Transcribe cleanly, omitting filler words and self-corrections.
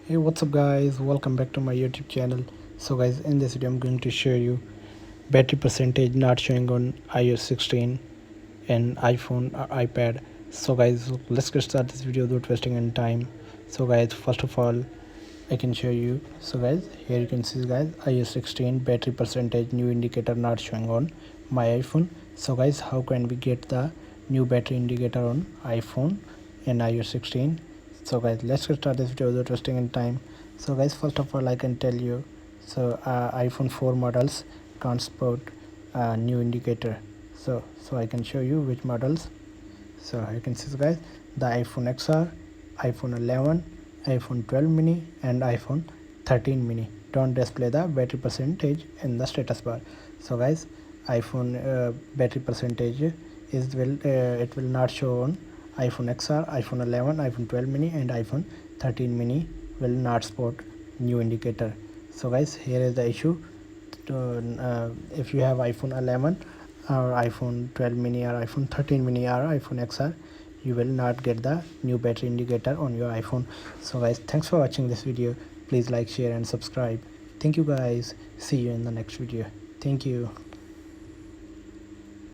Hey, what's up guys, welcome back to my YouTube channel. So guys, in this video I'm going to show you battery percentage not showing on iOS 16 and iPhone or iPad. So guys, let's get started this video without wasting any time. So guys, first of all I can show you. So guys, here you can see guys, iOS 16 battery percentage new indicator not showing on my iPhone. So guys, how can we get the new battery indicator on iPhone and iOS 16? So guys, let's get started this video without wasting any time. So guys, first of all I can tell you, so iPhone 4 models can't support new indicator. So I can show you which models. So you can see guys, the iPhone XR, iPhone 11, iPhone 12 mini and iPhone 13 mini don't display the battery percentage in the status bar. So guys, iPhone battery percentage is it will not show on iPhone XR, iPhone 11, iPhone 12 mini and iPhone 13 mini will not support new indicator. So guys, here is the issue. If you have iPhone 11 or iPhone 12 mini or iPhone 13 mini or iPhone XR, you will not get the new battery indicator on your iPhone. So guys, thanks for watching this video. Please like, share and subscribe. Thank you guys. See you in the next video. Thank you.